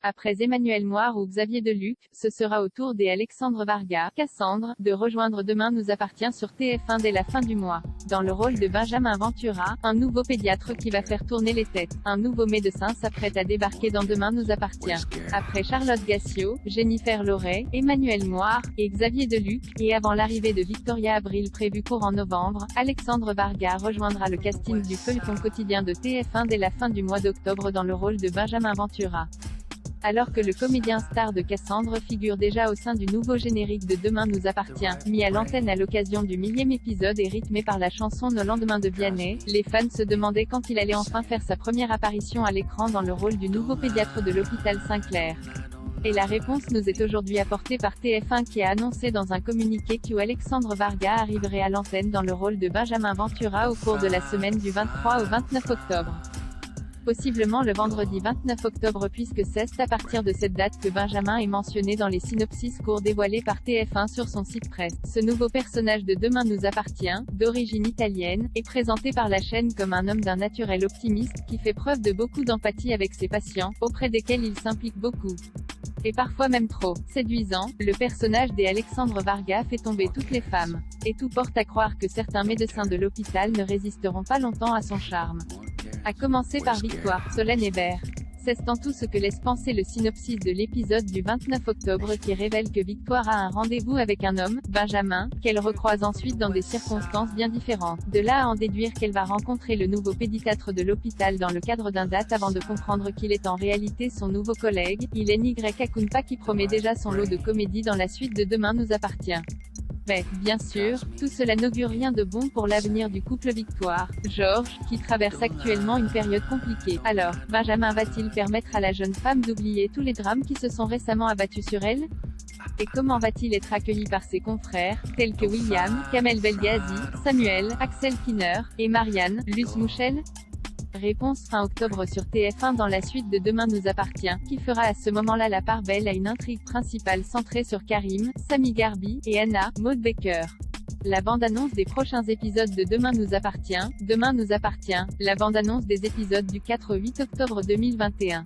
Après Emmanuel Moir ou Xavier Deluc, ce sera au tour des Alexandre Varga, Cassandre, de rejoindre Demain nous appartient sur TF1 dès la fin du mois. Dans le rôle de Benjamin Ventura, un nouveau pédiatre qui va faire tourner les têtes, un nouveau médecin s'apprête à débarquer dans Demain nous appartient. Après Charlotte Gassio, Jennifer Loret, Emmanuel Moir, et Xavier Deluc, et avant l'arrivée de Victoria Abril prévue courant novembre, Alexandre Varga rejoindra le casting du feuilleton quotidien de TF1 dès la fin du mois d'octobre dans le rôle de Benjamin Ventura. Alors que le comédien star de Cassandre figure déjà au sein du nouveau générique de Demain nous appartient, mis à l'antenne à l'occasion du 1000e épisode et rythmé par la chanson Nos lendemains de Vianney, les fans se demandaient quand il allait enfin faire sa première apparition à l'écran dans le rôle du nouveau pédiatre de l'hôpital Saint-Clair. Et la réponse nous est aujourd'hui apportée par TF1 qui a annoncé dans un communiqué que Alexandre Varga arriverait à l'antenne dans le rôle de Benjamin Ventura au cours de la semaine du 23 au 29 octobre. Possiblement le vendredi 29 octobre puisque c'est à partir de cette date que Benjamin est mentionné dans les synopsis courts dévoilés par TF1 sur son site presse. Ce nouveau personnage de Demain nous appartient, d'origine italienne, est présenté par la chaîne comme un homme d'un naturel optimiste, qui fait preuve de beaucoup d'empathie avec ses patients, auprès desquels il s'implique beaucoup. Et parfois même trop. Séduisant, le personnage d'Alexandre Varga fait tomber toutes les femmes. Et tout porte à croire que certains médecins de l'hôpital ne résisteront pas longtemps à son charme. À commencer par Victoire, Solène Hébert. C'est en tout ce que laisse penser le synopsis de l'épisode du 29 octobre qui révèle que Victoire a un rendez-vous avec un homme, Benjamin, qu'elle recroise ensuite dans des circonstances bien différentes. De là à en déduire qu'elle va rencontrer le nouveau pédiatre de l'hôpital dans le cadre d'un date avant de comprendre qu'il est en réalité son nouveau collègue, il est Y Akunpa qui promet déjà son lot de comédie dans la suite de Demain nous appartient. Mais, bien sûr, tout cela n'augure rien de bon pour l'avenir du couple Victoire-Georges, qui traverse actuellement une période compliquée. Alors, Benjamin va-t-il permettre à la jeune femme d'oublier tous les drames qui se sont récemment abattus sur elle? Et comment va-t-il être accueilli par ses confrères, tels que William, Kamel Belghazi, Samuel, Axel Kinner, et Marianne, Luce Mouchel? Réponse fin octobre sur TF1 dans la suite de Demain nous appartient, qui fera à ce moment-là la part belle à une intrigue principale centrée sur Karim, Sami Garbi, et Anna, Maud Baker. La bande-annonce des prochains épisodes de Demain nous appartient, la bande-annonce des épisodes du 4 au 8 octobre 2021.